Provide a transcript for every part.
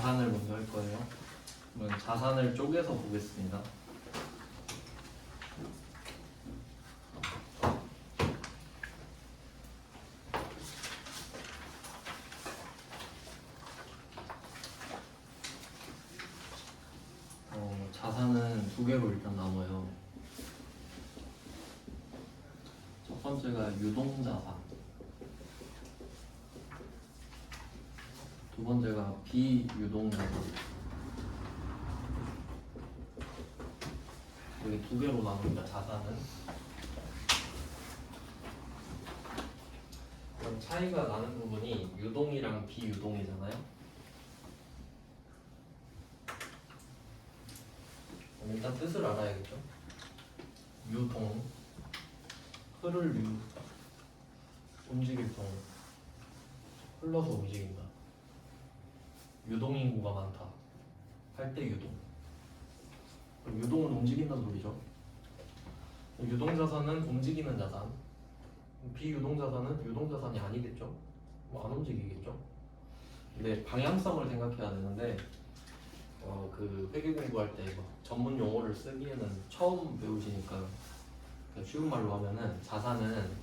자산을 먼저 할 거예요. 그러면 자산을 쪼개서 보겠습니다. 자산은 두 개로 일단 나눠요. 첫 번째가 유동자산, 두 번째가 비유동자산. 여기 두 개로 나눕니다. 자산은. 그럼 차이가 나는 부분이 유동이랑 비유동이잖아요. 일단 뜻을 알아야겠죠. 유동, 흐를 유, 움직일 동, 흘러서 움직인다. 유동 인구가 많다 할 때 유동. 그럼 유동은 움직인다는 소리죠. 유동자산은 움직이는 자산, 비유동자산은 유동자산이 아니겠죠. 뭐 안 움직이겠죠. 근데 방향성을 생각해야 되는데 그 회계 공부할 때 전문 용어를 쓰기에는 처음 배우시니까 쉬운 말로 하면은 자산은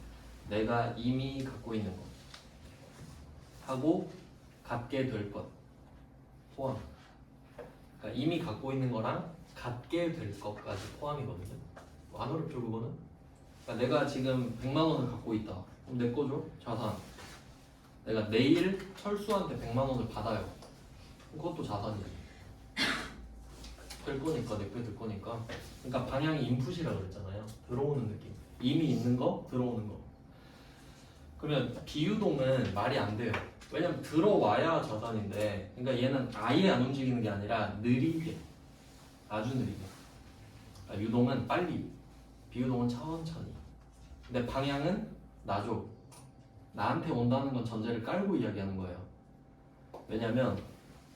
내가 이미 갖고 있는 것 하고 갖게 될 것 포함. 그러니까 이미 갖고 있는 거랑 갖게 될 것까지 포함이거든요. 안 어렵죠 그거는? 그러니까 내가 지금 100만 원을 갖고 있다. 그럼 내 거죠 자산. 내가 내일 철수한테 100만 원을 받아요. 그것도 자산이죠. 될 거니까 내 거 될 거니까. 그러니까 방향이 인풋이라 그랬잖아요. 들어오는 느낌. 이미 있는 거 들어오는 거. 그러면 비유동은 말이 안 돼요. 왜냐면 들어와야 자산인데, 그러니까 얘는 아예 안 움직이는 게 아니라 느리게, 아주 느리게. 그러니까 유동은 빨리, 비유동은 천천히. 근데 방향은 나죠. 나한테 온다는 건 전제를 깔고 이야기하는 거예요. 왜냐면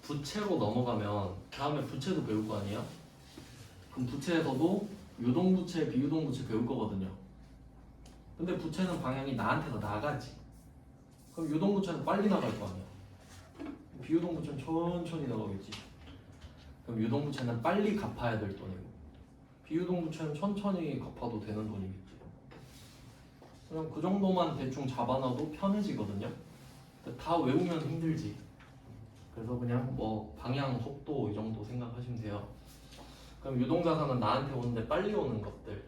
부채로 넘어가면 다음에 부채도 배울 거 아니에요? 그럼 부채에서도 유동부채, 비유동부채 배울 거거든요. 근데 부채는 방향이 나한테 더 나가지. 그럼 유동부채는 빨리 나갈 거 아니야. 비유동부채는 천천히 나가겠지. 그럼 유동부채는 빨리 갚아야 될 돈이고, 비유동부채는 천천히 갚아도 되는 돈이겠지. 그냥 그 정도만 대충 잡아놔도 편해지거든요. 다 외우면 힘들지. 그래서 그냥 뭐 방향, 속도 이 정도 생각하시면 돼요. 그럼 유동자산은 나한테 오는데 빨리 오는 것들.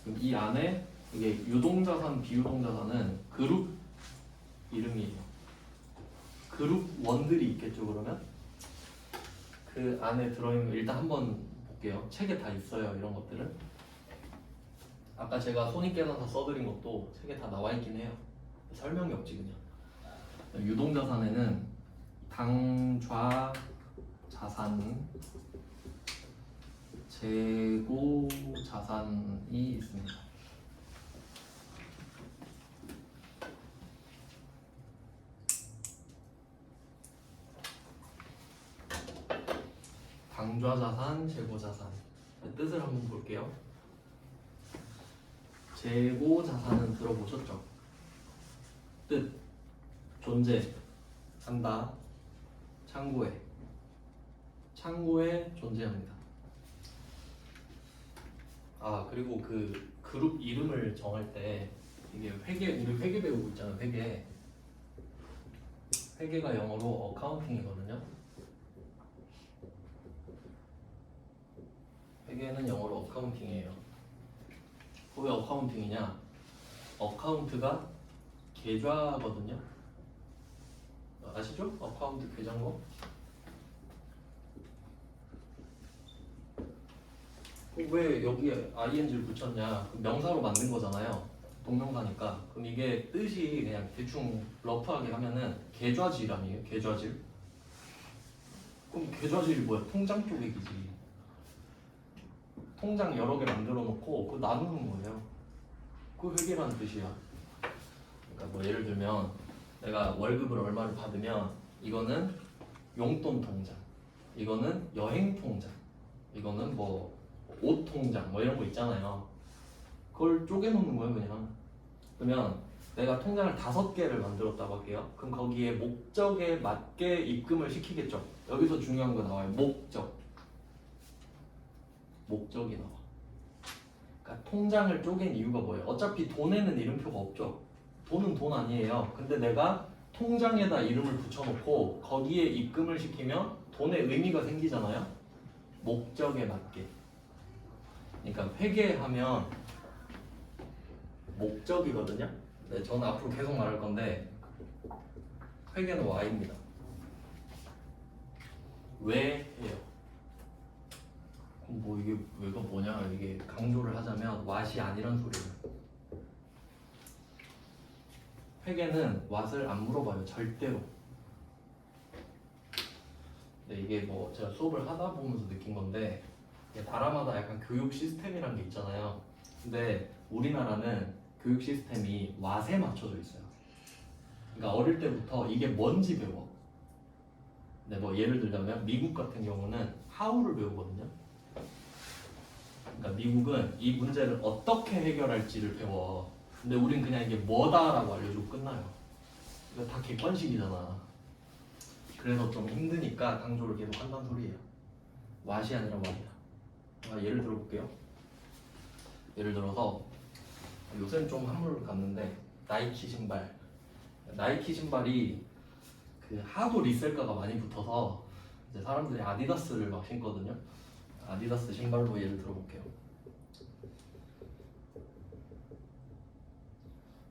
그럼 이 안에 이게 유동자산, 비유동자산은 그룹 이름이에요. 그룹 원들이 있겠죠. 그러면 그 안에 들어있는 거 일단 한번 볼게요. 책에 다 있어요. 이런 것들은 아까 제가 손익계산서 써드린 것도 책에 다 나와 있긴 해요. 설명이 없지 그냥. 유동자산에는 당좌 자산, 재고 자산이 있습니다. 당좌 자산, 재고 자산. 뜻을 한번 볼게요. 재고 자산은 들어보셨죠? 뜻, 존재한다. 창고에 존재합니다. 그리고 그 그룹 이름을 정할 때 이게 우리 회계 배우고 있잖아요. 회계가 영어로 어카운팅이거든요. 회계는 영어로 어카운팅이에요. 왜 어카운팅이냐? 어카운트가 계좌거든요. 아시죠? 어카운트 계좌인 왜 여기에 ing를 붙였냐? 명사로 만든 거잖아요. 동명사니까. 그럼 이게 뜻이 그냥 대충 러프하게 하면은 계좌질 아니에요? 계좌질. 그럼 계좌질이 뭐야? 통장 쪼개기지. 통장 여러 개 만들어 놓고 그거 나누는 거예요. 그 회계라는 뜻이야. 그러니까 뭐 예를 들면 내가 월급을 얼마를 받으면 이거는 용돈 통장, 이거는 여행 통장, 이거는 뭐 옷 통장 뭐 이런 거 있잖아요. 그걸 쪼개 놓는 거예요 그냥. 그러면 내가 통장을 5개를 만들었다고 할게요. 그럼 거기에 목적에 맞게 입금을 시키겠죠. 여기서 중요한 거 나와요. 목적이 나와. 그러니까 통장을 쪼갠 이유가 뭐예요? 어차피 돈에는 이름표가 없죠. 돈은 돈 아니에요. 근데 내가 통장에다 이름을 붙여놓고 거기에 입금을 시키면 돈의 의미가 생기잖아요. 목적에 맞게. 그러니까 회계하면 목적이거든요. 네, 저는 앞으로 계속 말할 건데 회계는 Y입니다. 왜 해요? 그럼 뭐 이게 왜가 뭐냐? 이게 강조를 하자면 what이 아니란 소리예요. 회계는 what을 안 물어봐요. 절대로. 근데 이게 뭐 제가 수업을 하다 보면서 느낀 건데 나라마다 약간 교육 시스템이란 게 있잖아요. 근데 우리나라는 교육 시스템이 what에 맞춰져 있어요. 그러니까 어릴 때부터 이게 뭔지 배워. 근데 뭐 예를 들자면 미국 같은 경우는 how를 배우거든요. 그러니까 미국은 이 문제를 어떻게 해결할지를 배워. 근데 우린 그냥 이게 뭐다라고 알려주고 끝나요. 이거 다 객관식이잖아. 그래서 좀 힘드니까 강조를 계속 한다는 소리예요. what이 아니라 what이다. 예를 들어볼게요. 예를 들어서 요새는 좀 한물 갔는데 나이키 신발이 그 하도 리셀가가 많이 붙어서 이제 사람들이 아디다스를 막 신거든요. 아디다스 신발로 예를 들어볼게요.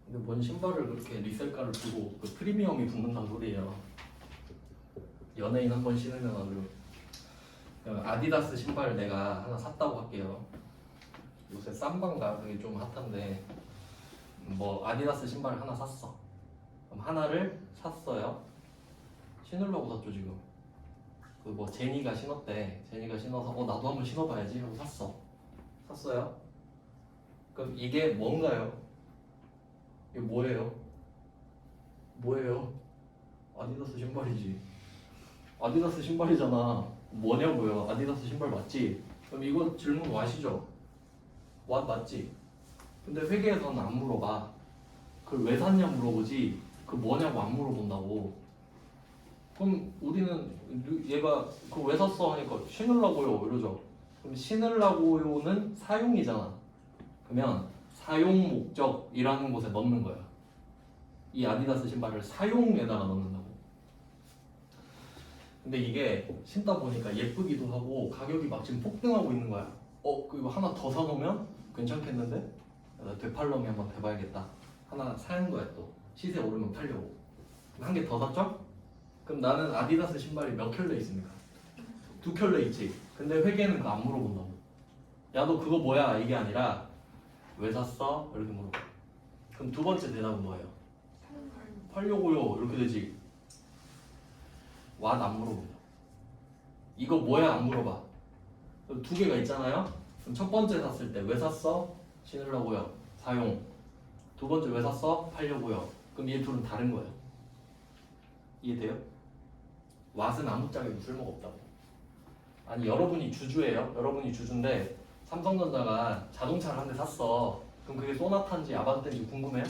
근데 뭔 신발을 그렇게 리셀가를 주고 그 프리미엄이 붙는다는 소리예요. 연예인 한 번 신으면 아주 아디다스 신발 내가 하나 샀다고 할게요. 요새 쌈방가 그게 좀 핫한데 뭐 아디다스 신발 하나 샀어. 그럼 하나를 샀어요. 신으려고 샀죠 지금. 그 뭐 제니가 신었대. 제니가 신어서 나도 한번 신어봐야지 하고 샀어요. 그럼 이게 뭔가요? 이게 뭐예요? 아디다스 신발이지. 아디다스 신발이잖아. 뭐냐고요? 아디다스 신발 맞지? 그럼 이거 질문 what이죠? what 맞지? 근데 회계에서는 안 물어봐. 그걸 왜 샀냐 물어보지 그 뭐냐고 안 물어본다고. 그럼 우리는 얘가 그거 왜 샀어 하니까 신으려고요 이러죠. 그럼 신으려고요는 사용이잖아. 그러면 사용 목적이라는 곳에 넣는 거야. 이 아디다스 신발을 사용에다가 넣는다고. 근데 이게 신다 보니까 예쁘기도 하고 가격이 막 지금 폭등하고 있는 거야. 이거 하나 더 사놓으면 괜찮겠는데? 되팔로미 한번 돼봐야겠다. 하나 사는 거야 또. 시세 오르면 팔려고. 한 개 더 샀죠? 그럼 나는 아디다스 신발이 몇 켤레 있습니까? 2켤레 있지. 근데 회계는 그거 안 물어본다고. 야 너 그거 뭐야? 이게 아니라 왜 샀어? 이렇게 물어봐. 그럼 두 번째 대답은 뭐예요? 팔려고요. 이렇게 되지. what 안 물어본다. 이거 뭐야? 안 물어봐. 두 개가 있잖아요. 그럼 첫 번째 샀을 때 왜 샀어? 신으려고요. 사용. 두 번째 왜 샀어? 팔려고요. 그럼 얘 둘은 다른 거예요. 이해돼요? what은 아무 짝에도 쓸모가 없다고. 아니 여러분이 주주예요. 여러분이 주주인데 삼성전자가 자동차를 한 대 샀어. 그럼 그게 소나타인지 아반떼인지 궁금해요?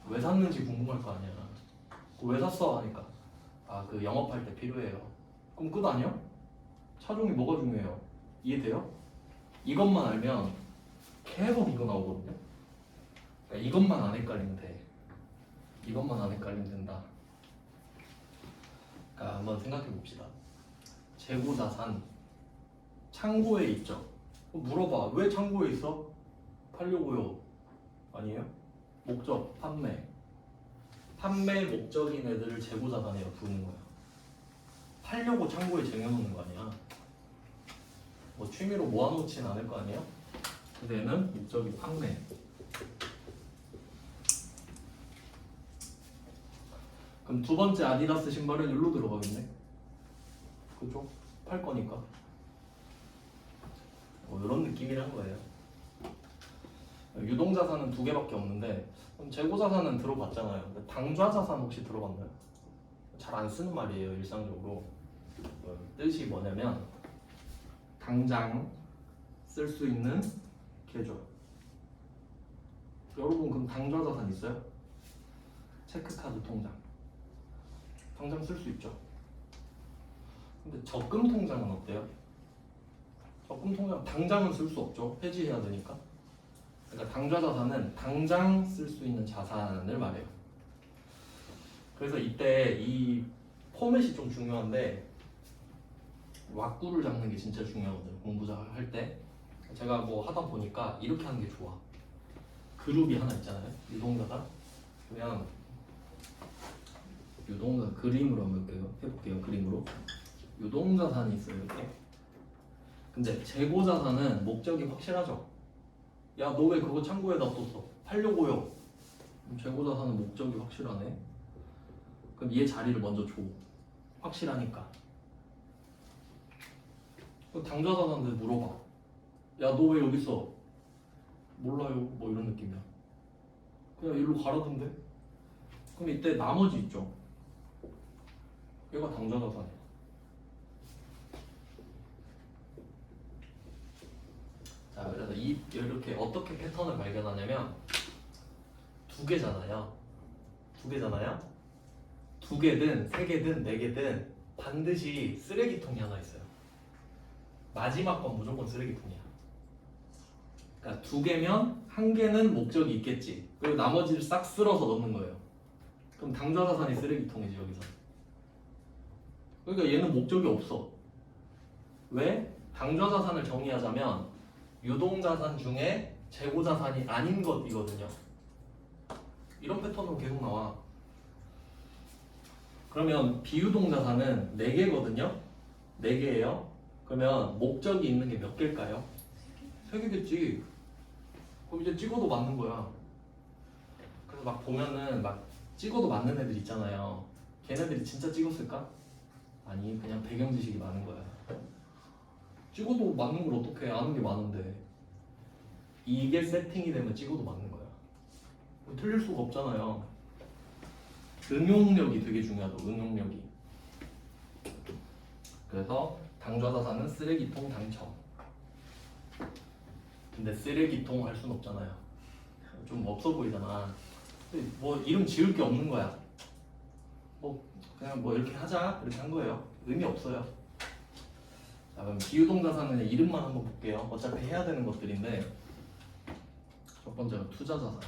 왜 샀는지 궁금할 거 아니야. 그거 왜 샀어? 하니까 그 영업할 때 필요해요. 그럼 끝 아니야? 차종이 뭐가 중요해요? 이해돼요? 이것만 알면 계속 이거 나오거든요. 그러니까 이것만 안 헷갈리면 돼. 이것만 안 헷갈리면 된다. 그러니까 한번 생각해 봅시다. 재고자산 창고에 있죠. 물어봐. 왜 창고에 있어? 팔려고요. 아니에요? 목적 판매. 판매 목적인 애들을 재고자산에 부르는 거야. 팔려고 창고에 쟁여놓는 거 아니야. 뭐 취미로 모아놓진 않을 거 아니에요? 근데 얘는 목적이 판매. 그럼 두 번째 아디다스 신발은 여기로 들어가겠네. 그죠? 팔 거니까. 이런 느낌이란 거예요. 유동자산은 2개밖에 없는데 그럼 재고자산은 들어봤잖아요. 근데 당좌자산 혹시 들어봤나요? 잘 안 쓰는 말이에요. 일상적으로. 뜻이 뭐냐면 당장 쓸 수 있는 계좌. 여러분 그럼 당좌자산 있어요? 체크카드 통장. 당장 쓸 수 있죠. 근데 적금 통장은 어때요? 적금 통장 당장은 쓸 수 없죠. 해지해야 되니까. 그러니까 당좌자산은 당장 쓸 수 있는 자산을 말해요. 그래서 이때 이 포맷이 좀 중요한데 왁구를 잡는 게 진짜 중요하거든요. 공부할 때. 제가 뭐 하다 보니까 이렇게 하는 게 좋아. 그룹이 하나 있잖아요. 유동자산. 그냥 유동자 그림으로 한번 해볼게요. 그림으로. 유동자산이 있어요. 이렇게. 근데 재고자산은 목적이 확실하죠. 야, 너 왜 그거 창고에 놔뒀어? 팔려고요. 재고자산은 목적이 확실하네. 그럼 얘 자리를 먼저 줘. 확실하니까. 당좌자산한테 물어봐. 야, 너 왜 여기 있어? 몰라요. 뭐 이런 느낌이야. 그냥 일로 가라던데. 그럼 이때 나머지 있죠. 얘가 당좌자산이야. 자, 그래서 이렇게 어떻게 패턴을 발견하냐면 두 개잖아요. 두 개든 세 개든 네 개든 반드시 쓰레기통이 하나 있어요. 마지막 건 무조건 쓰레기통이야. 그러니까 두 개면 한 개는 목적이 있겠지. 그리고 나머지를 싹 쓸어서 넣는 거예요. 그럼 당좌자산이 쓰레기통이지 여기서. 그러니까 얘는 목적이 없어. 왜? 당좌자산을 정의하자면 유동자산 중에 재고자산이 아닌 것이거든요. 이런 패턴으로 계속 나와. 그러면 비유동자산은 4개거든요. 4개예요. 그러면 목적이 있는 게 몇 개일까요? 3개겠지. 그럼 이제 찍어도 맞는 거야. 그래서 막 보면은 막 찍어도 맞는 애들 있잖아요. 걔네들이 진짜 찍었을까? 아니, 그냥 배경 지식이 많은 거야. 찍어도 맞는 걸 어떻게 아는 게 많은데. 이게 세팅이 되면 찍어도 맞는 거야. 틀릴 수가 없잖아요. 응용력이 되게 중요하죠. 응용력이. 그래서 당좌자산은 쓰레기통 당첨. 근데 쓰레기통 할 순 없잖아요. 좀 없어 보이잖아. 뭐 이름 지을 게 없는 거야. 뭐 그냥 뭐 이렇게 하자 이렇게 한 거예요. 의미 없어요. 자, 그럼 비유동자산은 이름만 한번 볼게요. 어차피 해야 되는 것들인데 첫 번째가 투자자산.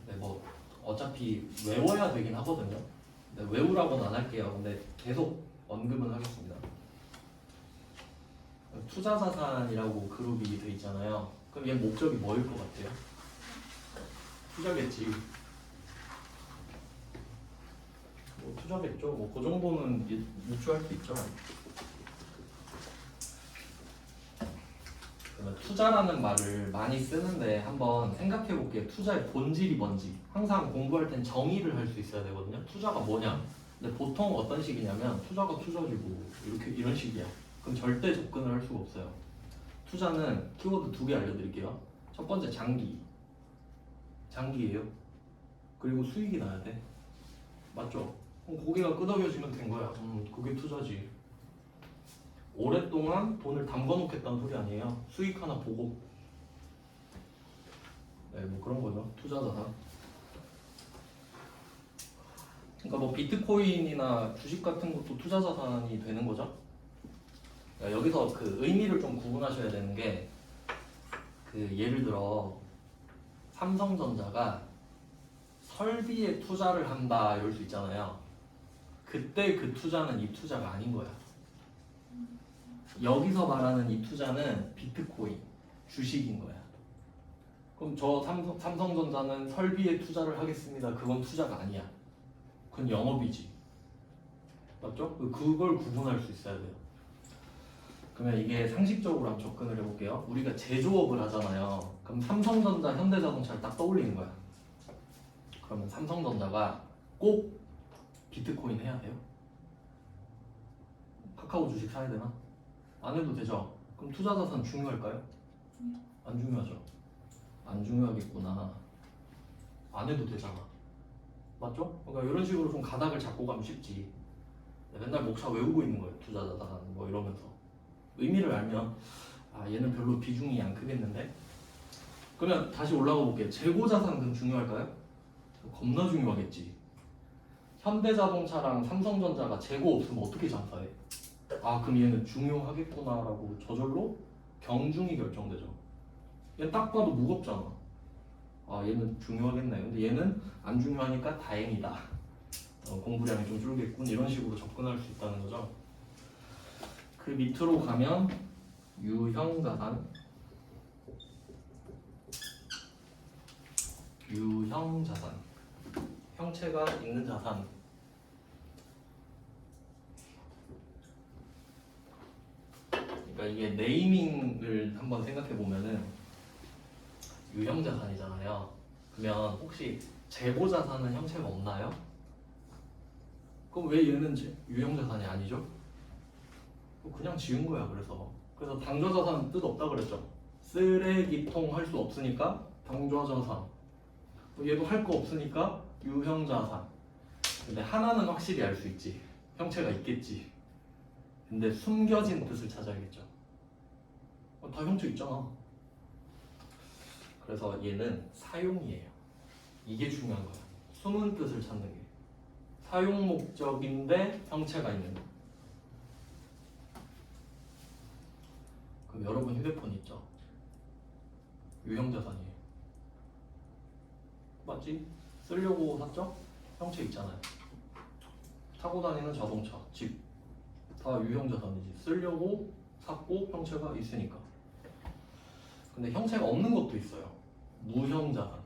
네, 뭐 어차피 외워야 되긴 하거든요. 네, 외우라고는 안 할게요. 근데 계속 언급은 하겠습니다. 투자자산이라고 그룹이 돼 있잖아요. 그럼 얘 목적이 뭐일 것 같아요? 투자겠지. 뭐 투자겠죠. 뭐 그 정도는 유추할 수 있죠. 그러면 투자라는 말을 많이 쓰는데 한번 생각해 볼게요. 투자의 본질이 뭔지. 항상 공부할 땐 정의를 할 수 있어야 되거든요. 투자가 뭐냐? 근데 보통 어떤 식이냐면 투자가 투자지 뭐 이렇게 이런 식이야. 그럼 절대 접근을 할 수가 없어요. 투자는 키워드 2개 알려드릴게요. 첫 번째 장기예요. 그리고 수익이 나야 돼. 맞죠? 그럼 고개가 끄덕여지면 된 거야. 그게 투자지. 오랫동안 돈을 담궈놓겠다는 소리 아니에요. 수익 하나 보고. 네, 뭐 그런 거죠. 투자자산. 그러니까 뭐 비트코인이나 주식 같은 것도 투자자산이 되는 거죠. 그러니까 여기서 그 의미를 좀 구분하셔야 되는 게 그 예를 들어 삼성전자가 설비에 투자를 한다 이럴 수 있잖아요. 그때 그 투자는 이 투자가 아닌 거야. 여기서 말하는 이 투자는 비트코인, 주식인 거야. 그럼 저 삼성전자는 설비에 투자를 하겠습니다. 그건 투자가 아니야. 그건 영업이지. 맞죠? 그걸 구분할 수 있어야 돼요. 그러면 이게 상식적으로 한번 접근을 해볼게요. 우리가 제조업을 하잖아요. 그럼 삼성전자, 현대자동차를 딱 떠올리는 거야. 그러면 삼성전자가 꼭 비트코인 해야 돼요? 카카오 주식 사야 되나? 안 해도 되죠? 그럼 투자자산 중요할까요? 안 중요하죠? 안 중요하겠구나. 안 해도 되잖아. 맞죠? 그러니까 이런 식으로 좀 가닥을 잡고 가면 쉽지. 맨날 목차 외우고 있는 거예요. 투자자산 뭐 이러면서. 의미를 알면 아 얘는 별로 비중이 안 크겠는데? 그러면 다시 올라가 볼게요. 재고자산 그럼 중요할까요? 겁나 중요하겠지. 현대자동차랑 삼성전자가 재고 없으면 어떻게 장사해? 아 그럼 얘는 중요하겠구나라고 저절로 경중이 결정되죠. 얘는 딱 봐도 무겁잖아. 아 얘는 중요하겠네. 근데 얘는 안 중요하니까 다행이다. 공부량이 좀 줄겠군. 이런 식으로 접근할 수 있다는 거죠. 그 밑으로 가면 유형자산, 유형자산, 형체가 있는 자산. 그러니까 이게 네이밍을 한번 생각해 보면은 유형자산이잖아요. 그러면 혹시 재고자산은 형체가 없나요? 그럼 왜 얘는 유형자산이 아니죠? 그냥 지은 거야. 그래서 당좌자산 뜻 없다 그랬죠. 쓰레기통 할 수 없으니까 당좌자산. 얘도 할 거 없으니까 유형자산. 근데 하나는 확실히 알 수 있지. 형체가 있겠지. 근데 숨겨진 뜻을 찾아야겠죠. 다 형체 있잖아. 그래서 얘는 사용이에요. 이게 중요한 거야. 숨은 뜻을 찾는 게. 사용 목적인데 형체가 있는 거. 그럼 여러분 휴대폰 있죠? 유형자산이에요. 맞지? 쓰려고 샀죠? 형체 있잖아요. 타고 다니는 자동차, 집. 다 유형자산이지. 쓰려고 샀고 형체가 있으니까. 근데 형체가 없는 것도 있어요. 무형자산.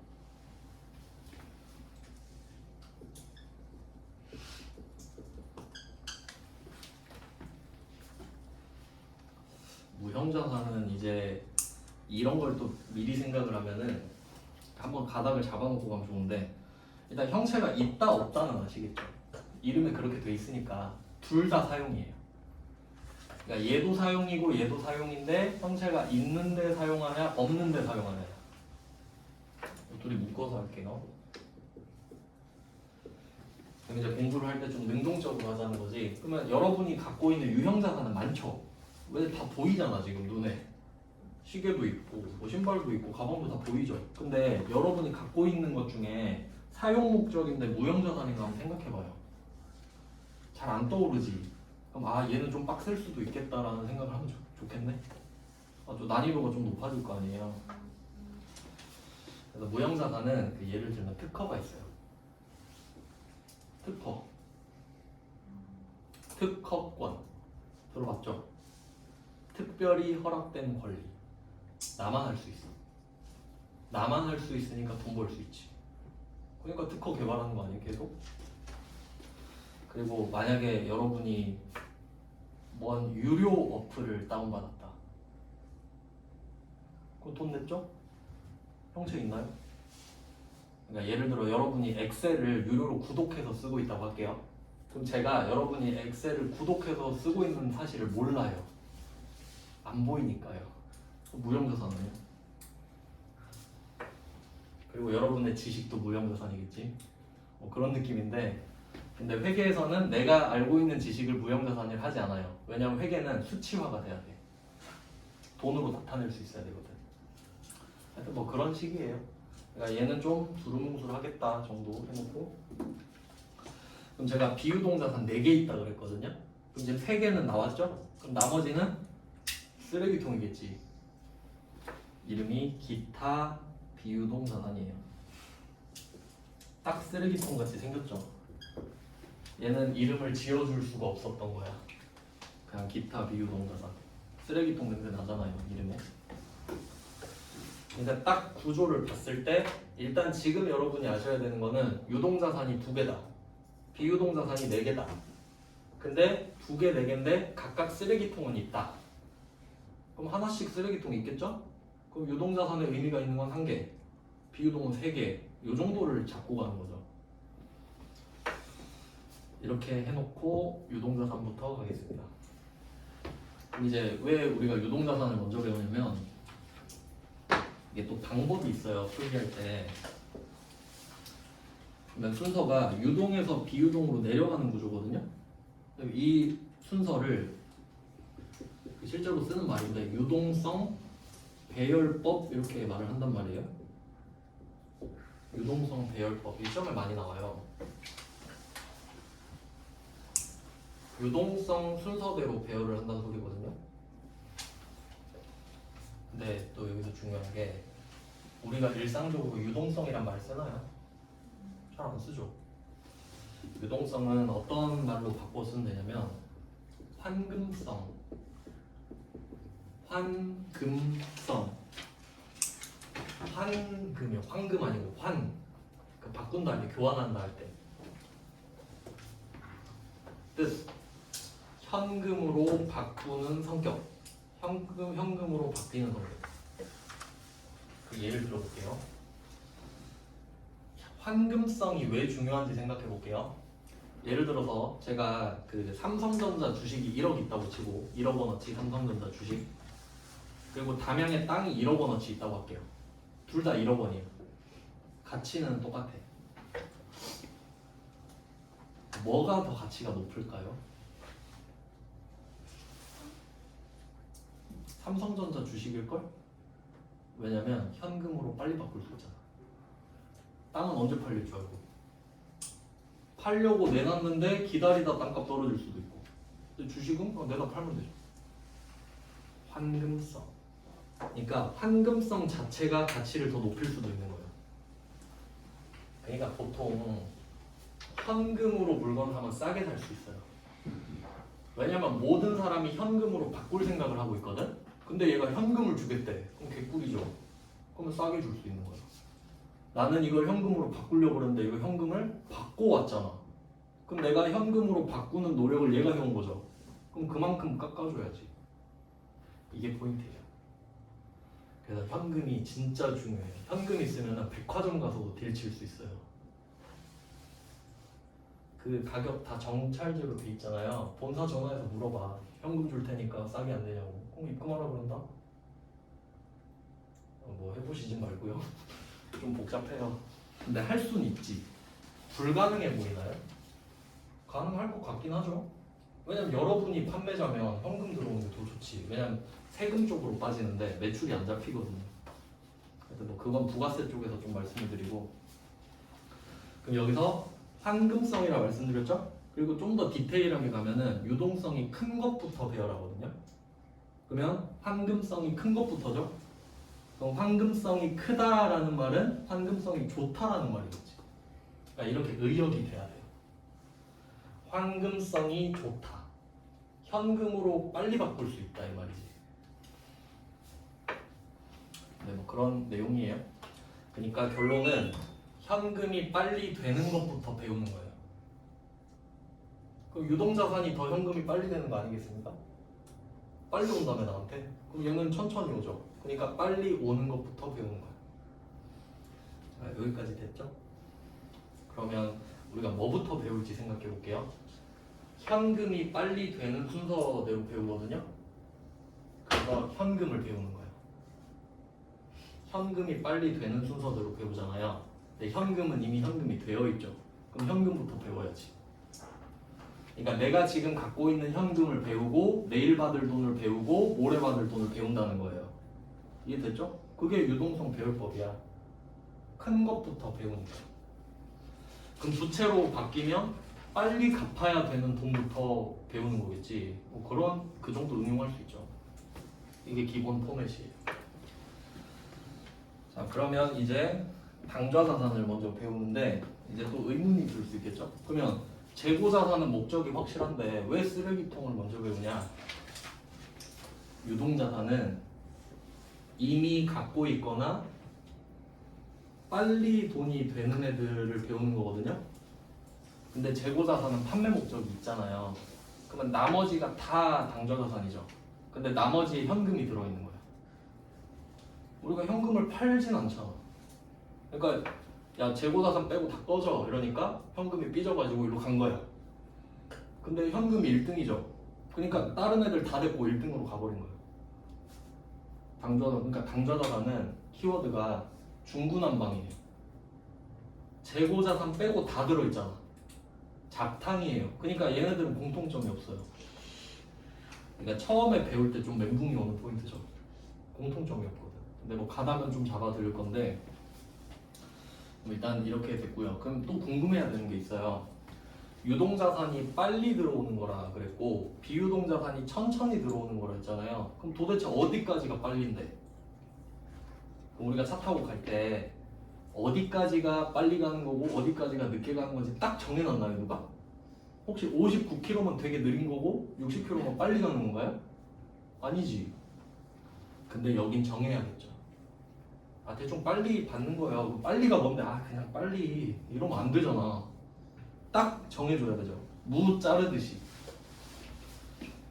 무형자산은 이제 이런 걸 또 미리 생각을 하면은 한번 가닥을 잡아놓고 가면 좋은데, 일단 형체가 있다 없다는 아시겠죠? 이름에 그렇게 돼 있으니까 둘 다 사용이에요. 그러니까 얘도 사용이고 얘도 사용인데 형체가 있는데 사용하냐 없는데 사용하냐. 둘이 묶어서 할게요. 그럼 이제 공부를 할 때 좀 능동적으로 하자는 거지. 그러면 여러분이 갖고 있는 유형자산은 많죠? 왜 다 보이잖아 지금 눈에. 시계도 있고 뭐 신발도 있고 가방도 다 보이죠. 근데 여러분이 갖고 있는 것 중에 사용 목적인데 무형자산인가 한번 생각해봐요. 잘 안 떠오르지. 그럼 아 얘는 좀 빡셀 수도 있겠다라는 생각을 하면 좋겠네. 좀 난이도가 좀 높아질 거 아니에요. 그래서 무형자산은 그 예를 들면 특허가 있어요. 특허권 들어봤죠? 특별히 허락된 권리. 나만 할 수 있어. 나만 할 수 있으니까 돈 벌 수 있지. 그러니까 특허 개발하는 거 아니에요 계속? 그리고 만약에 여러분이 뭔 유료 어플을 다운받았다. 그럼 돈 냈죠? 형체 있나요? 그러니까 예를 들어 여러분이 엑셀을 유료로 구독해서 쓰고 있다고 할게요. 그럼 제가 여러분이 엑셀을 구독해서 쓰고 있는 사실을 몰라요. 안 보이니까요. 무형자산이에요. 그리고 여러분의 지식도 무형자산이겠지. 그런 느낌인데, 근데 회계에서는 내가 알고 있는 지식을 무형자산을 하지 않아요. 왜냐하면 회계는 수치화가 돼야 돼. 돈으로 나타낼 수 있어야 되거든. 하여튼 뭐 그런 식이에요. 그러니까 얘는 좀 두루뭉술하겠다 정도 해놓고, 그럼 제가 비유동자산 4개 있다 그랬거든요. 그럼 이제 3개는 나왔죠? 그럼 나머지는 쓰레기통이겠지. 이름이 기타 비유동자산이에요. 딱 쓰레기통 같이 생겼죠? 얘는 이름을 지어줄 수가 없었던 거야. 그냥 기타 비유동자산. 쓰레기통 냄새 나잖아요, 이름에. 근데 딱 구조를 봤을 때 일단 지금 여러분이 아셔야 되는 거는 유동자산이 2개다. 비유동자산이 4개다. 근데 2개, 4개인데 각각 쓰레기통은 있다. 그럼 하나씩 쓰레기통이 있겠죠? 그럼 유동자산의 의미가 있는 건 1개, 비유동은 3개. 이 정도를 잡고 가는 거죠. 이렇게 해놓고 유동자산부터 가겠습니다. 이제 왜 우리가 유동자산을 먼저 배우냐면 이게 또 방법이 있어요. 풀이할 때. 그러면 순서가 유동에서 비유동으로 내려가는 구조거든요. 이 순서를 실제로 쓰는 말인데 유동성 배열법 이렇게 말을 한단 말이에요. 유동성 배열법 이 시험에 많이 나와요. 유동성 순서대로 배열을 한다는 소리거든요. 근데 또 여기서 중요한 게 우리가 일상적으로 유동성이란 말 쓰나요? 잘 안 쓰죠. 유동성은 어떤 말로 바꿔 쓰면 되냐면 환금성, 환금이요. 황금 아니고 그 바꾼다 할 때, 교환한다 할 때. 뜻 현금으로 바꾸는 성격, 현금으로 바뀌는 성격. 그 예를 들어볼게요. 환금성이 왜 중요한지 생각해 볼게요. 예를 들어서 제가 그 삼성전자 주식이 1억 있다고 치고 1억 원어치 삼성전자 주식, 그리고 담양에 땅이 1억 원어치 있다고 할게요. 둘 다 1억 원이에요. 가치는 똑같아. 뭐가 더 가치가 높을까요? 삼성전자 주식일걸? 왜냐면 현금으로 빨리 바꿀 수 있잖아. 땅은 언제 팔릴 줄 알고. 팔려고 내놨는데 기다리다 땅값 떨어질 수도 있고. 근데 주식은 내다 팔면 되죠. 환금성. 그러니까 환금성 자체가 가치를 더 높일 수도 있는 거예요. 그러니까 보통 현금으로 물건 사면 싸게 살 수 있어요. 왜냐면 모든 사람이 현금으로 바꿀 생각을 하고 있거든. 근데 얘가 현금을 주겠대. 그럼 개꿀이죠. 그러면 싸게 줄 수 있는 거예요. 나는 이걸 현금으로 바꾸려고 그러는데 이거 현금을 바꿔왔잖아. 그럼 내가 현금으로 바꾸는 노력을 얘가 해온 거죠. 그럼 그만큼 깎아줘야지. 이게 포인트예요. 그래서 현금이 진짜 중요해요. 현금 있으면 백화점 가서도 딜 칠 수 있어요. 그 가격 다 정찰제로 돼 있잖아요. 본사 전화해서 물어봐. 현금 줄 테니까 싸게 안 되냐고. 그럼 입금하라 그런다? 뭐 해보시지 말고요. 좀 복잡해요. 근데 할 수는 있지. 불가능해 보이나요? 가능할 것 같긴 하죠. 왜냐면 여러분이 판매자면 현금 들어오는 게 더 좋지. 왜냐면 세금 쪽으로 빠지는데 매출이 안 잡히거든요. 그래서 뭐 그건 부가세 쪽에서 좀 말씀을 드리고. 그럼 여기서 환금성이라고 말씀드렸죠? 그리고 좀 더 디테일하게 가면은 유동성이 큰 것부터 배열하거든요. 그러면 환금성이 큰 것부터죠? 그럼 환금성이 크다라는 말은 환금성이 좋다라는 말이겠지. 그러니까 이렇게 의역이 돼야 돼요. 환금성이 좋다. 현금으로 빨리 바꿀 수 있다 이 말이지. 네, 뭐 그런 내용이에요. 그러니까 결론은 현금이 빨리 되는 것부터 배우는 거예요. 그럼 유동자산이 더 현금이 빨리 되는 거 아니겠습니까? 빨리 온다며 나한테? 그럼 얘는 천천히 오죠. 그러니까 빨리 오는 것부터 배우는 거예요. 여기까지 됐죠? 그러면 우리가 뭐부터 배울지 생각해 볼게요. 현금이 빨리 되는 순서대로 배우거든요. 그래서 현금을 배우는 거예요. 현금이 빨리 되는 순서대로 배우잖아요. 근데 현금은 이미 현금이 되어 있죠. 그럼 현금부터 배워야지. 그러니까 내가 지금 갖고 있는 현금을 배우고 내일 받을 돈을 배우고 모레 받을 돈을 배운다는 거예요. 이해됐죠? 그게 유동성 배울법이야. 큰 것부터 배우니까. 그럼 부채로 바뀌면 빨리 갚아야 되는 돈부터 배우는 거겠지. 뭐 그런 그 정도 응용할 수 있죠. 이게 기본 포맷이에요. 자, 그러면 이제 당좌자산을 먼저 배우는데 이제 또 의문이 들 수 있겠죠. 그러면 재고자산은 목적이 확실한데 왜 쓰레기통을 먼저 배우냐? 유동자산은 이미 갖고 있거나 빨리 돈이 되는 애들을 배우는 거거든요. 근데 재고자산은 판매 목적이 있잖아요. 그러면 나머지가 다 당좌자산이죠. 근데 나머지에 현금이 들어있는 거예요. 우리가 현금을 팔진 않잖아. 그러니까 야 재고자산 빼고 다 꺼져 이러니까 현금이 삐져가지고 이리로 간 거야. 근데 현금이 1등이죠. 그러니까 다른 애들 다 데리고 1등으로 가버린 거예요. 그러니까 당좌자산은 키워드가 중구난방이에요. 재고자산 빼고 다 들어있잖아. 잡탕이에요. 그러니까 얘네들은 공통점이 없어요. 그러니까 처음에 배울 때 좀 멘붕이 오는 포인트죠. 공통점이 없거든. 근데 뭐 가다면 좀 잡아드릴 건데 일단 이렇게 됐고요. 그럼 또 궁금해야 되는 게 있어요. 유동자산이 빨리 들어오는 거라 그랬고 비유동자산이 천천히 들어오는 거라 했잖아요. 그럼 도대체 어디까지가 빨리인데? 그럼 우리가 차 타고 갈 때 어디까지가 빨리 가는 거고 어디까지가 늦게 가는 건지 딱 정해놨나요, 누가? 혹시 59km면 되게 느린 거고 60km면 빨리 가는 건가요? 아니지. 근데 여긴 정해야겠죠. 아 대충 빨리 받는 거예요. 빨리가 뭔데? 아 그냥 빨리 이러면 안 되잖아. 딱 정해줘야 되죠. 무 자르듯이.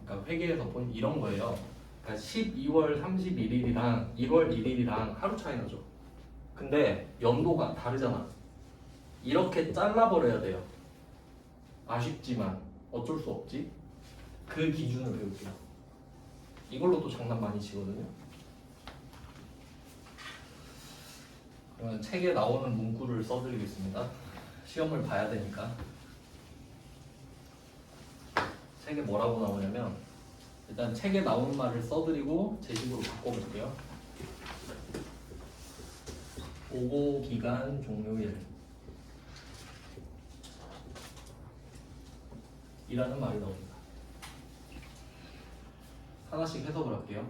그러니까 회계에서 본 이런 거예요. 그러니까 12월 31일이랑 1월 1일이랑 하루 차이 나죠. 근데 연도가 다르잖아. 이렇게 잘라버려야 돼요. 아쉽지만 어쩔 수 없지. 그 기준을 배울게요. 이걸로 또 장난 많이 치거든요. 그러면 책에 나오는 문구를 써드리겠습니다. 시험을 봐야 되니까. 책에 뭐라고 나오냐면 일단 책에 나오는 말을 써드리고 제 식으로 바꿔볼게요. 보고 기간 종료일 이라는 말이 나옵니다. 하나씩 해석을 할게요.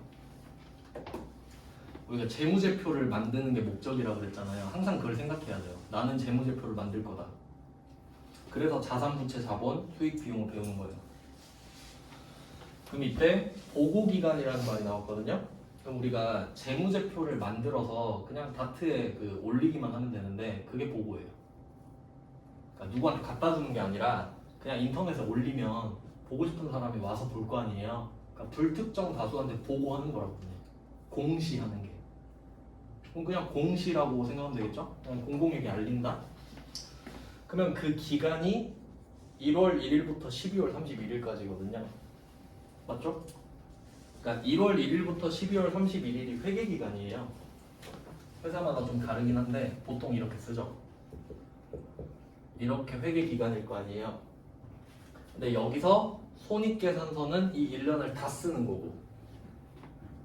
우리가 재무제표를 만드는 게 목적이라고 그랬잖아요. 항상 그걸 생각해야 돼요. 나는 재무제표를 만들 거다. 그래서 자산부채 자본 수익 비용을 배우는 거예요. 그럼 이때 보고기간이라는 말이 나왔거든요. 그럼 우리가 재무제표를 만들어서 그냥 다트에 그 올리기만 하면 되는데 그게 보고예요. 그러니까 누구한테 갖다 주는 게 아니라 그냥 인터넷에 올리면 보고 싶은 사람이 와서 볼 거 아니에요. 그러니까 불특정 다수한테 보고하는 거라거든요. 공시하는 게. 그럼 그냥 공시라고 생각하면 되겠죠? 그냥 공공에게 알린다. 그러면 그 기간이 1월 1일부터 12월 31일까지거든요. 맞죠? 그러니까 1월 1일부터 12월 31일이 회계 기간이에요. 회사마다 좀 다르긴 한데 보통 이렇게 쓰죠. 이렇게 회계 기간일 거 아니에요. 근데 여기서 손익계산서는 이 1년을 다 쓰는 거고,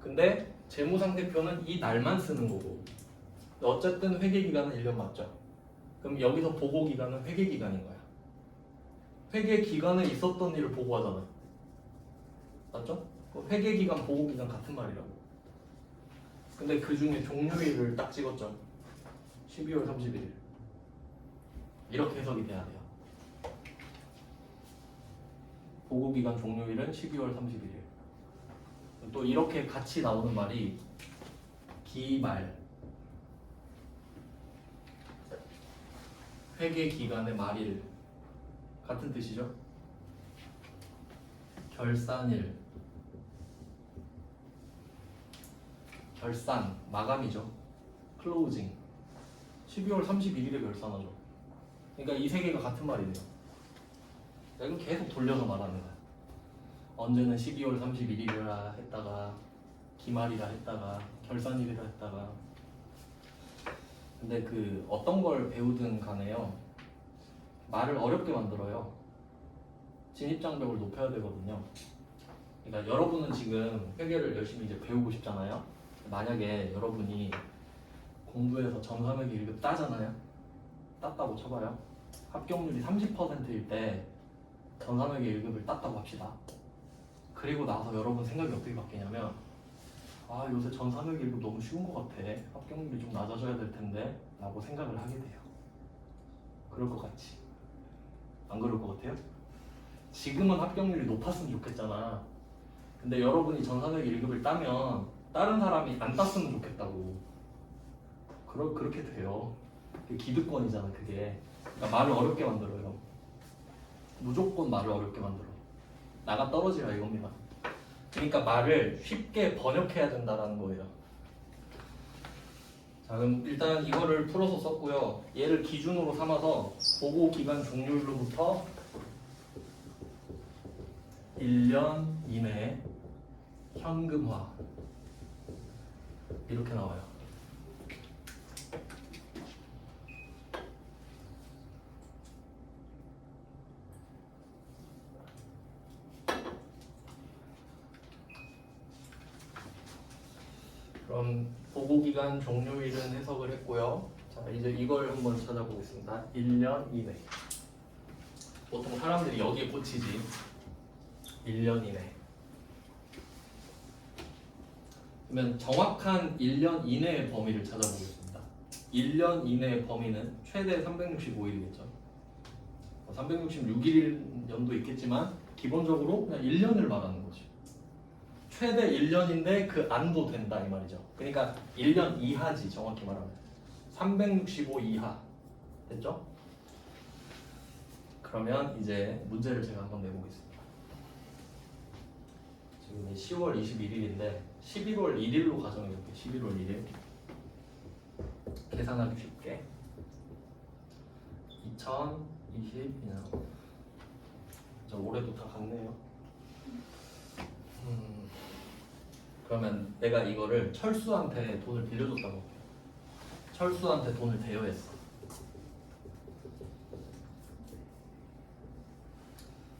근데 재무상태표는 이 날만 쓰는 거고. 어쨌든 회계 기간은 1년 맞죠? 그럼 여기서 보고 기간은 회계 기간인 거야. 회계 기간에 있었던 일을 보고하잖아. 맞죠? 회계 기간, 보고 기간 같은 말이라고. 근데 그 중에 종료일을 딱 찍었죠. 12월 31일. 이렇게 해석이 돼야 돼요. 보고 기간 종료일은 12월 31일. 또 이렇게 같이 나오는 말이 기말. 회계 기간의 말일. 같은 뜻이죠. 결산일. 결산, 마감이죠. 클로징. 12월 31일에 결산하죠. 그러니까 이 세 개가 같은 말이 돼요. 이건 계속 돌려서 말하는 거야. 언제는 12월 31일이라 했다가 기말이라 했다가 결산일이라 했다가. 근데 그 어떤 걸 배우든 간에요. 말을 어렵게 만들어요. 진입장벽을 높여야 되거든요. 그러니까 여러분은 지금 회계를 열심히 이제 배우고 싶잖아요. 만약에 여러분이 공부해서 전산회계 1급 따잖아요. 땄다고 쳐봐요. 합격률이 30%일 때 전산회계 1급을 땄다고 합시다. 그리고 나서 여러분 생각이 어떻게 바뀌냐면, 아 요새 전산회계 1급 너무 쉬운 것 같아. 합격률이 좀 낮아져야 될 텐데 라고 생각을 하게 돼요. 그럴 것 같지? 안 그럴 것 같아요? 지금은 합격률이 높았으면 좋겠잖아. 근데 여러분이 전산회계 1급을 따면 다른 사람이 안 땄으면 좋겠다고. 그렇게 돼요. 그게 기득권이잖아 그게. 그러니까 말을 어렵게 만들어요. 무조건 말을 어렵게 만들어. 나가 떨어지라 이겁니다. 그러니까 말을 쉽게 번역해야 된다라는 거예요. 자 그럼 일단 이거를 풀어서 썼고요. 얘를 기준으로 삼아서 보고 기간 종료일로부터 1년 이내에 현금화 이렇게 나와요. 그럼 보고기간 종료일은 해석을 했고요. 자, 이제 이걸 한번 찾아보겠습니다. 1년 이내. 보통 사람들이 여기에 꽂히지. 1년 이내. 그러면 정확한 1년 이내의 범위를 찾아보겠습니다. 1년 이내의 범위는 최대 365일이겠죠. 366일년도 있겠지만 기본적으로 그냥 1년을 말하는 거지. 최대 1년인데 그 안도 된다 이 말이죠. 그러니까 1년 이하지 정확히 말하면. 365 이하. 됐죠? 그러면 이제 문제를 제가 한번 내보겠습니다. 지금 10월 21일인데 11월 1일로 가정해볼게요. 11월 1일. 계산하기 쉽게. 2020이나 저 올해도 다 갔네요. 그러면 내가 이거를 철수한테 돈을 빌려줬다고 할게요. 철수한테 돈을 대여했어.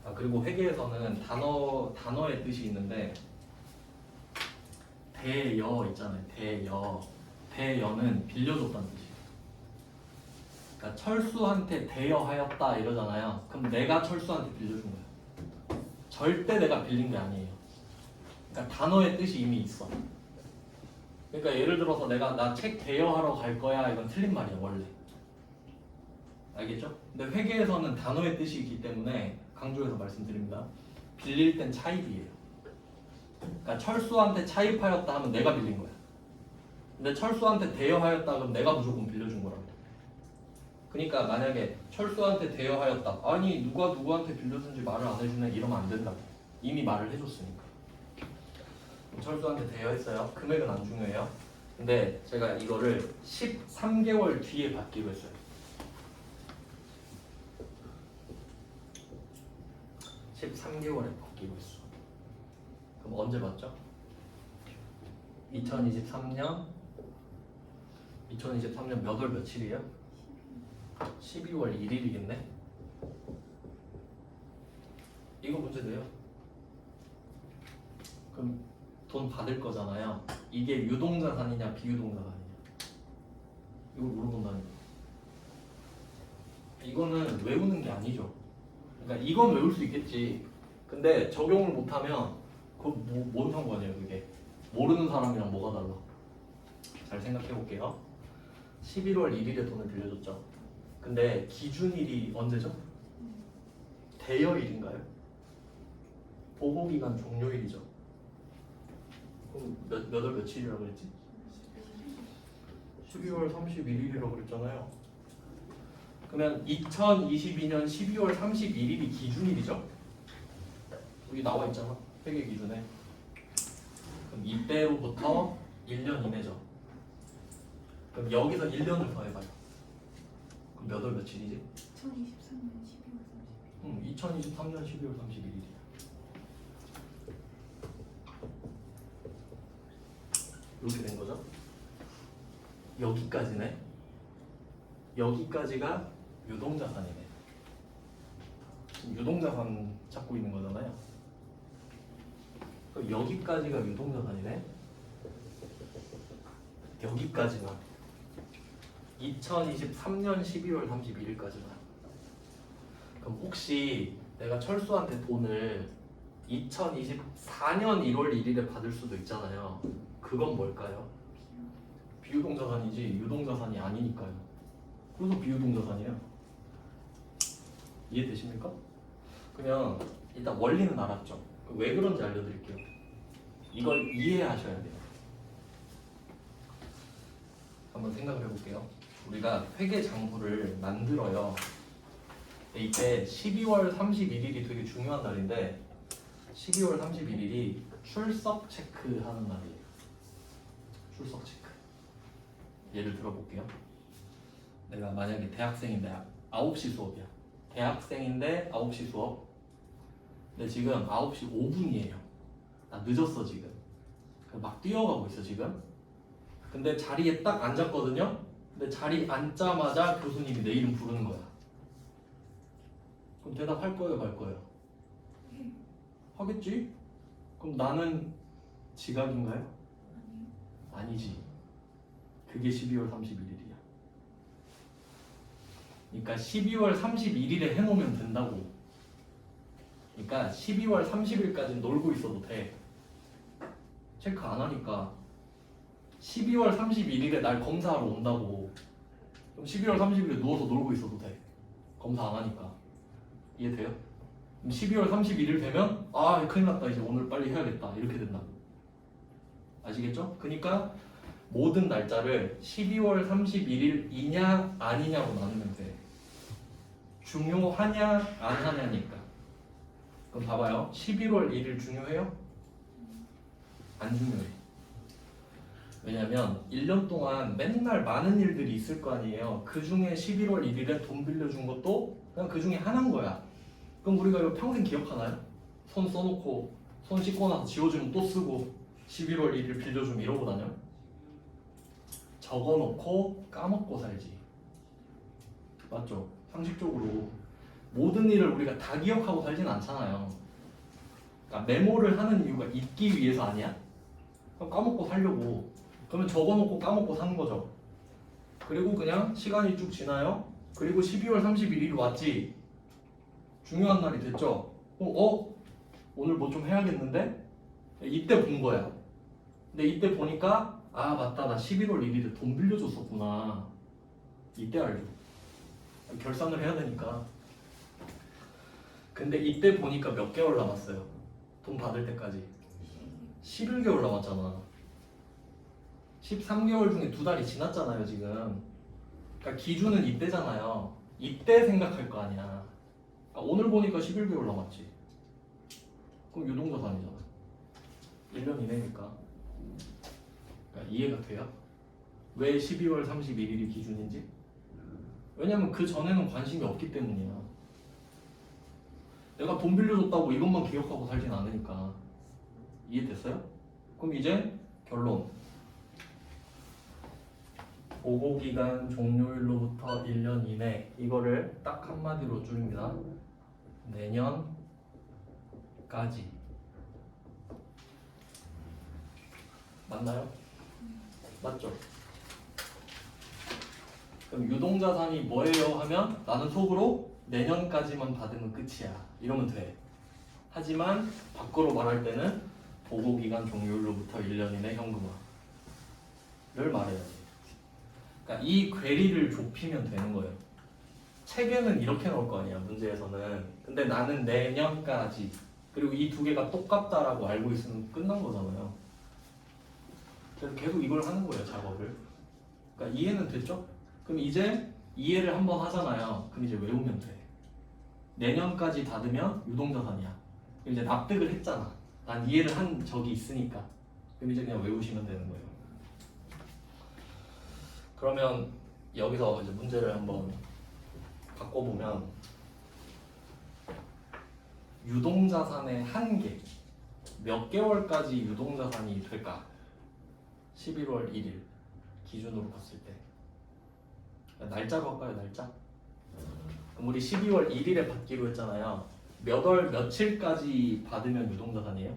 아 그리고 회계에서는 단어의 뜻이 있는데 대여 있잖아요. 대여는 빌려줬다는 뜻이에요. 그러니까 철수한테 대여하였다 이러잖아요. 그럼 내가 철수한테 빌려준 거야. 절대 내가 빌린 게 아니에요. 그러니까 단어의 뜻이 이미 있어. 그러니까 예를 들어서 내가 나 책 대여하러 갈 거야 이건 틀린 말이야 원래. 알겠죠? 근데 회계에서는 단어의 뜻이 있기 때문에 강조해서 말씀드립니다. 빌릴 땐 차입이에요. 그러니까 철수한테 차입하였다 하면 내가 빌린 거야. 근데 철수한테 대여하였다 그럼 내가 무조건 빌려준 거라고. 그러니까 만약에 철수한테 대여하였다. 아니 누가 누구한테 빌려준지 말을 안 해주네 이러면 안 된다고. 이미 말을 해줬으니까. 철수한테 대여했어요. 금액은 안 중요해요. 근데 제가 이거를 13개월 뒤에 받기로 했어요. 13개월에 받기로 했어. 그럼 언제 받죠? 2023년 몇 월 며칠이에요? 12월 1일이겠네? 이거 문제 돼요. 그럼 돈 받을 거잖아요. 이게 유동자산이냐 비유동자산이냐 이걸 물어본다는 거예요. 이거는 외우는 게 아니죠. 그러니까 이건 외울 수 있겠지. 근데 적용을 못하면 그거 뭔 상관이에요 그게. 모르는 사람이랑 뭐가 달라. 잘 생각해 볼게요. 11월 1일에 돈을 빌려줬죠. 근데 기준일이 언제죠? 대여일인가요? 보고기간 종료일이죠. 그럼 몇 월 며칠이라고 그랬지? 12월 31일이라고 그랬잖아요. 그러면 2022년 12월 31일이 기준일이죠? 여기 나와 있잖아. 회계 기준에. 그럼 이때로부터 1년 이내죠. 그럼 여기서 1년을 더해봐요. 그럼 몇 월 며칠이지? 2023년 12월 30일. 2023년 12월 31일이야. 이렇게 된 거죠. 여기까지네. 여기까지가 유동자산이네. 지금 유동자산 찾고 있는 거잖아요. 그럼 여기까지가 유동자산이네. 여기까지만 2023년 12월 31일까지만. 그럼 혹시 내가 철수한테 돈을 2024년 1월 1일에 받을 수도 있잖아요. 그건 뭘까요? 비유동자산이지 유동자산이 아니니까요. 그래서 비유동자산이에요. 이해되십니까? 그냥 일단 원리는 알았죠. 왜 그런지 알려드릴게요. 이걸 이해하셔야 돼요. 한번 생각을 해볼게요. 우리가 회계장부를 만들어요. 이때 12월 31일이 되게 중요한 날인데 12월 31일이 출석 체크하는 날이에요. 출석 체크. 예를 들어볼게요. 내가 만약에 대학생인데 9시 수업이야. 대학생인데 9시 수업. 근데 지금 9시 5분이에요. 나 늦었어 지금. 막 뛰어가고 있어 지금. 근데 자리에 딱 앉았거든요. 근데 자리 앉자마자 교수님이 내 이름 부르는 거야. 그럼 대답할 거예요, 말 거예요? 하겠지? 그럼 나는 지각인가요? 아니요. 아니지. 그게 12월 31일이야. 그러니까 12월 31일에 해놓으면 된다고. 그러니까 12월 30일까지 놀고 있어도 돼. 체크 안 하니까 12월 31일에 날 검사하러 온다고. 그럼 12월 30일에 누워서 놀고 있어도 돼. 검사 안 하니까. 이해돼요? 그럼 12월 31일 되면 아 큰일 났다 이제 오늘 빨리 해야겠다 이렇게 된다고. 아시겠죠? 그러니까 모든 날짜를 12월 31일이냐 아니냐로 나누면 돼. 중요하냐 안 하냐니까. 그럼 봐봐요. 11월 1일 중요해요? 안 중요해. 왜냐면 1년 동안 맨날 많은 일들이 있을 거 아니에요. 그 중에 11월 1일에 돈 빌려준 것도 그냥 그 중에 하나인 거야. 그럼 우리가 이거 평생 기억하나요? 손 써놓고 손 씻고 나서 지워주면 또 쓰고 11월 1일 빌려주면 이러고 다녀? 적어놓고 까먹고 살지. 맞죠? 상식적으로 모든 일을 우리가 다 기억하고 살진 않잖아요. 그러니까 메모를 하는 이유가 잊기 위해서 아니야? 그럼 까먹고 살려고. 그러면 적어놓고 까먹고 사는 거죠. 그리고 그냥 시간이 쭉 지나요. 그리고 12월 31일이 왔지. 중요한 날이 됐죠. 오늘 뭐 좀 해야겠는데? 이때 본 거야. 근데 이때 보니까 아 맞다 나 11월 1일에 돈 빌려줬었구나. 이때 알죠. 결산을 해야 되니까. 근데 이때 보니까 몇 개월 남았어요. 돈 받을 때까지 11개월 남았잖아. 13개월 중에 2달이 지났잖아요 지금. 그러니까 기준은 이때잖아요. 이때 생각할 거 아니야. 그러니까 오늘 보니까 11개월 남았지. 그럼 유동자산이잖아. 1년 이내니까. 그러니까 이해가 돼요? 왜 12월 31일이 기준인지? 왜냐면 그 전에는 관심이 없기 때문이야. 내가 돈 빌려줬다고 이것만 기억하고 살진 않으니까. 이해됐어요? 그럼 이제 결론. 보고기간 종료일로부터 1년 이내. 이거를 딱 한마디로 줄입니다. 내년까지. 맞나요? 맞죠? 그럼 유동자산이 뭐예요 하면 나는 속으로 내년까지만 받으면 끝이야 이러면 돼. 하지만 밖으로 말할 때는 보고기간 종료일로부터 1년 이내 현금화를 말해야지. 그러니까 이 괴리를 좁히면 되는 거예요. 책에는 이렇게 나올 거 아니야 문제에서는. 근데 나는 내년까지 그리고 이 두 개가 똑같다라고 알고 있으면 끝난 거잖아요. 그래서 계속 이걸 하는 거예요 작업을. 그러니까 이해는 됐죠? 그럼 이제 이해를 한번 하잖아요. 그럼 이제 외우면 돼. 내년까지 닫으면 유동자산이야. 그럼 이제 납득을 했잖아. 난 이해를 한 적이 있으니까. 그럼 이제 그냥 외우시면 되는 거예요. 그러면 여기서 이제 문제를 한번 바꿔보면 유동자산의 한계 몇 개월까지 유동자산이 될까? 11월 1일 기준으로 봤을 때 날짜로 할까요? 날짜? 그럼 우리 12월 1일에 받기로 했잖아요. 몇 월 며칠까지 받으면 유동자산이에요?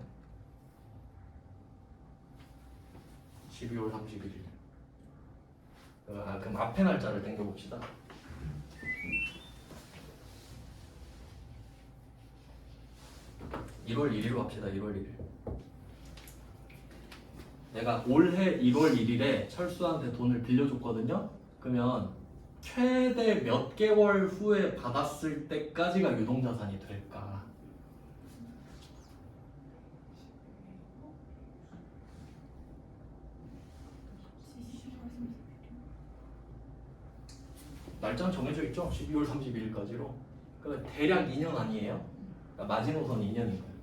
12월 31일. 그럼 앞에 날짜를 당겨봅시다. (1월 1일로) 합시다. 1월 1일. 내가 올해 1월 1일에 철수한테 돈을 빌려줬거든요. 그러면 최대 몇 개월 후에 받았을 때까지가 유동자산이 될까? 날짜는 정해져 있죠? 12월 31일까지로. 그러면 대략 2년 아니에요? 그러니까 마지노선 2년인 거예요.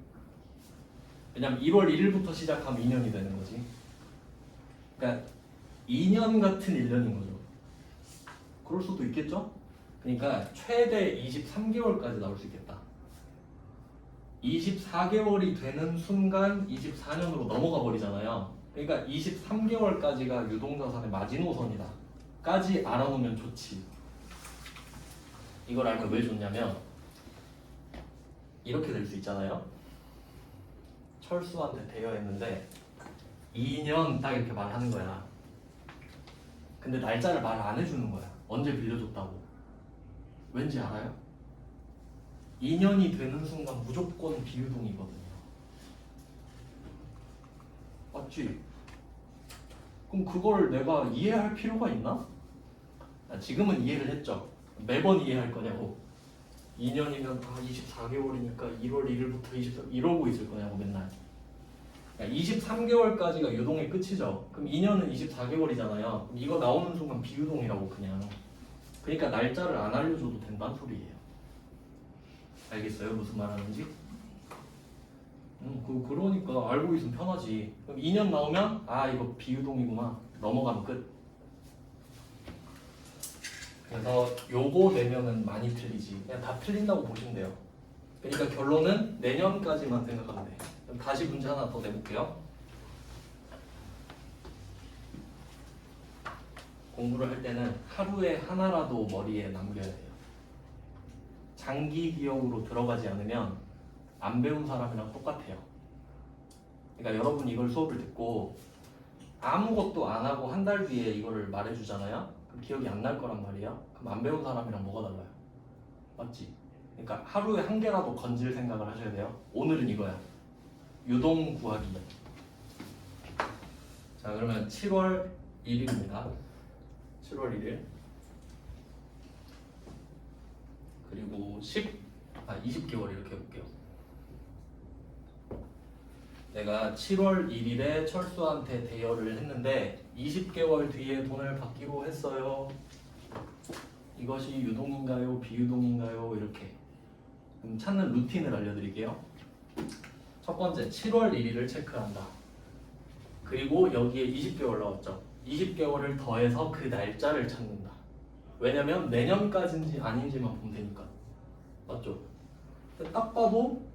왜냐면 1월 1일부터 시작하면 2년이 되는 거지. 그러니까 2년 같은 1년인 거죠. 그럴 수도 있겠죠? 그러니까 최대 23개월까지 나올 수 있겠다. 24개월이 되는 순간 24년으로 넘어가 버리잖아요. 그러니까 23개월까지가 유동자산의 마지노선이다 까지 알아놓으면 좋지. 이걸 알면 왜 좋냐면 이렇게 될 수 있잖아요. 철수한테 대여했는데 2년 딱 이렇게 말하는 거야. 근데 날짜를 말 안 해주는 거야. 언제 빌려줬다고. 왠지 알아요? 2년이 되는 순간 무조건 비유동이거든요. 맞지? 그럼 그걸 내가 이해할 필요가 있나? 지금은 이해를 했죠. 매번 이해할 거냐고. 2년이면 24개월이니까 1월 1일부터 24 이러고 있을 거냐고 맨날. 23개월까지가 유동의 끝이죠. 그럼 2년은 24개월이잖아요. 그럼 이거 나오는 순간 비유동이라고 그냥. 그러니까 날짜를 안 알려줘도 된다는 소리예요. 알겠어요? 무슨 말 하는지? 그러니까 알고 있으면 편하지. 그럼 2년 나오면 이거 비유동이구나. 넘어가면 끝. 그래서 요거 내면은 많이 틀리지. 그냥 다 틀린다고 보시면 돼요. 그러니까 결론은 내년까지만 생각하면 돼. 그럼 다시 문제 하나 더 내볼게요. 공부를 할 때는 하루에 하나라도 머리에 남겨야 돼요. 장기 기억으로 들어가지 않으면 안 배운 사람이랑 똑같아요. 그러니까 여러분 이걸 수업을 듣고 아무것도 안 하고 한 달 뒤에 이거를 말해주잖아요. 그럼 기억이 안 날 거란 말이야. 그럼 안 배운 사람이랑 뭐가 달라요? 맞지? 그러니까 하루에 한 개라도 건질 생각을 하셔야 돼요. 오늘은 이거야. 유동 구하기. 자, 그러면 7월 1일입니다. 7월 1일. 그리고 20개월 이렇게 해볼게요. 내가 7월 1일에 철수한테 대여를 했는데 20개월 뒤에 돈을 받기로 했어요. 이것이 유동인가요? 비유동인가요? 이렇게. 그럼 찾는 루틴을 알려드릴게요. 첫 번째, 7월 1일을 체크한다. 그리고 여기에 20개월 나왔죠. 20개월을 더해서 그 날짜를 찾는다. 왜냐면 내년까지인지 아닌지만 보면 되니까. 맞죠? 딱 봐도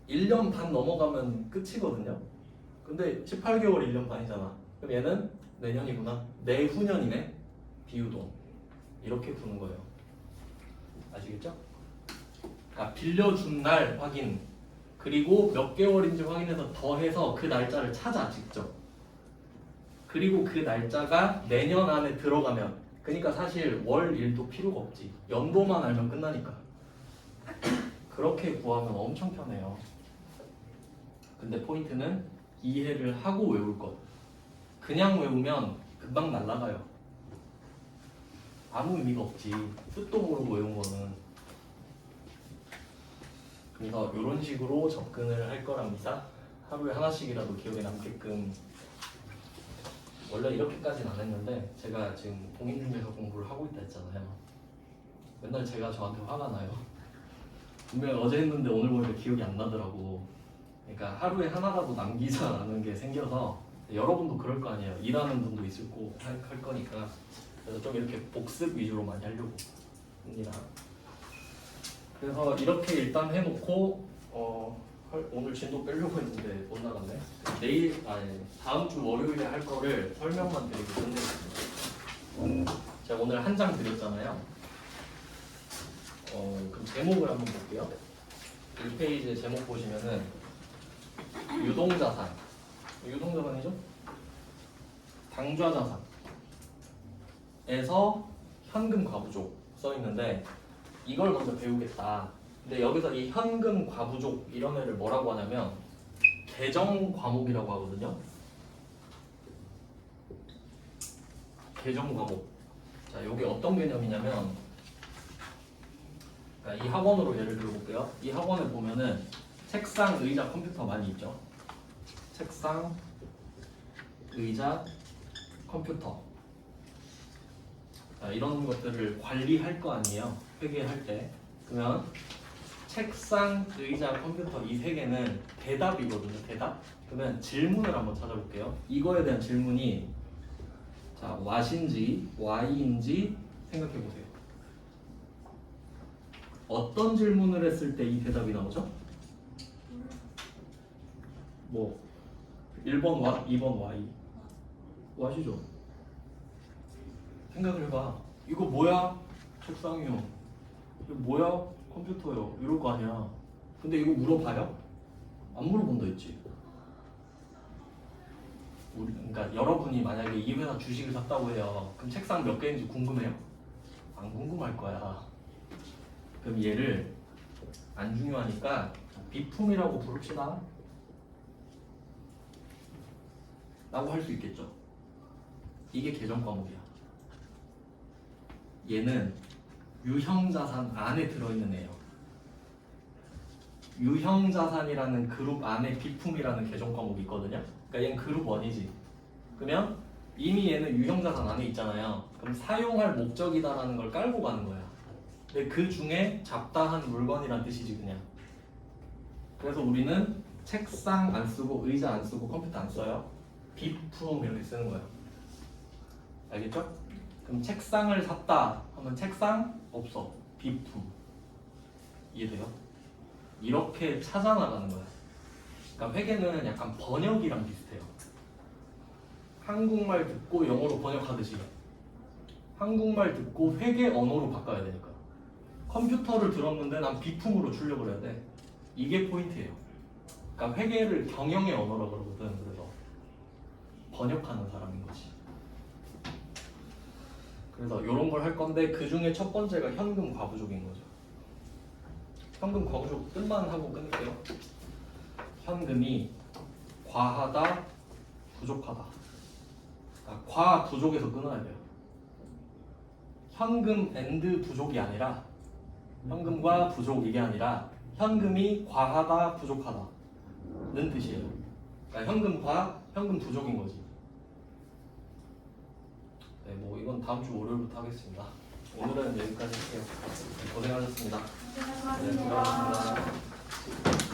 1년 반 넘어가면 끝이거든요. 근데 18개월 1년 반이잖아. 그럼 얘는 내년이구나. 내후년이네. 비유동. 이렇게 푸는 거예요. 아시겠죠? 그러니까 빌려준 날 확인. 그리고 몇 개월인지 확인해서 더해서 그 날짜를 찾아 직접. 그리고 그 날짜가 내년 안에 들어가면, 그러니까 사실 월, 일도 필요가 없지. 연도만 알면 끝나니까. 그렇게 구하면 엄청 편해요. 근데 포인트는 이해를 하고 외울 것. 그냥 외우면 금방 날아가요. 아무 의미가 없지. 뜻도 모르고 외운 거는. 그래서 이런 식으로 접근을 할 거랍니다. 하루에 하나씩이라도 기억에 남게끔. 원래 이렇게까지는 안 했는데 제가 지금 봉인 중에서 공부를 하고 있다 했잖아요. 맨날 제가 저한테 화가 나요. 분명히 어제 했는데 오늘 보니까 기억이 안 나더라고. 그러니까 하루에 하나라도 남기자라는 게 생겨서, 여러분도 그럴 거 아니에요. 일하는 분도 있을 거고 할 거니까. 그래서 좀 이렇게 복습 위주로 많이 하려고 합니다. 그래서 이렇게 일단 해놓고 오늘 진도 빼려고 했는데 못 나갔네. 다음 주 월요일에 할 거를 설명만 드리고 끝내겠습니다. 제가 오늘 한 장 드렸잖아요. 그럼 제목을 한번 볼게요. 1페이지에 제목 보시면은 유동자산. 유동자산이죠? 당좌자산에서 현금 과부족 써 있는데 이걸 먼저 배우겠다. 근데 여기서 이 현금 과부족 이런 애를 뭐라고 하냐면 계정 과목이라고 하거든요. 계정 과목. 자, 이게 어떤 개념이냐면, 이 학원으로 예를 들어볼게요. 이 학원에 보면은 책상, 의자, 컴퓨터 많이 있죠. 책상, 의자, 컴퓨터. 자, 이런 것들을 관리할 거 아니에요. 회계할 때. 그러면 책상, 의자, 컴퓨터 이 세 개는 대답이거든요. 대답. 그러면 질문을 한번 찾아볼게요. 이거에 대한 질문이 what인지 why인지 생각해 보세요. 어떤 질문을 했을 때 이 대답이 나오죠? 뭐 1번 what, 2번 why. what이죠. 생각을 해봐. 이거 뭐야? 책상이요. 이거 뭐야? 컴퓨터요. 이럴 거 아니야. 근데 이거 물어봐요? 안 물어본다 했지. 그러니까 여러분이 만약에 이 회사 주식을 샀다고 해요. 그럼 책상 몇 개인지 궁금해요? 안 궁금할 거야. 그럼 얘를 안 중요하니까 비품이라고 부릅시다. 라고 할 수 있겠죠. 이게 계정 과목이야. 얘는 유형자산 안에 들어있는 애예요. 유형자산이라는 그룹 안에 비품이라는 계정 과목이 있거든요. 그러니까 얘는 그룹 1이지. 그러면 이미 얘는 유형자산 안에 있잖아요. 그럼 사용할 목적이다라는 걸 깔고 가는 거야. 근데 그 중에 잡다한 물건이란 뜻이지 그냥. 그래서 우리는 책상 안 쓰고 의자 안 쓰고 컴퓨터 안 써요. 비품 이렇게 쓰는 거예요. 알겠죠? 그럼 책상을 샀다 하면 책상 없어. 비품. 이해돼요? 이렇게 찾아나가는 거야. 그러니까 회계는 약간 번역이랑 비슷해요. 한국말 듣고 영어로 번역하듯이 한국말 듣고 회계 언어로 바꿔야 되니까. 컴퓨터를 들었는데 난 비품으로 출력을 해야 돼. 이게 포인트예요. 그러니까 회계를 경영의 언어라 그러거든. 그래서 번역하는 사람인 거지. 그래서 이런 걸 할 건데 그 중에 첫 번째가 현금 과부족인 거죠. 현금 과부족 뜻만 하고 끊을게요. 현금이 과하다, 부족하다. 그러니까 과 부족에서 끊어야 돼요. 현금 앤드 부족이 아니라 현금과 부족 이게 아니라 현금이 과하다, 부족하다는 뜻이에요. 그러니까 현금 과, 현금 부족인 거지. 네, 뭐 이건 다음 주 월요일부터 하겠습니다. 오늘은 여기까지 할게요. 고생하셨습니다. 네, 수고하셨습니다.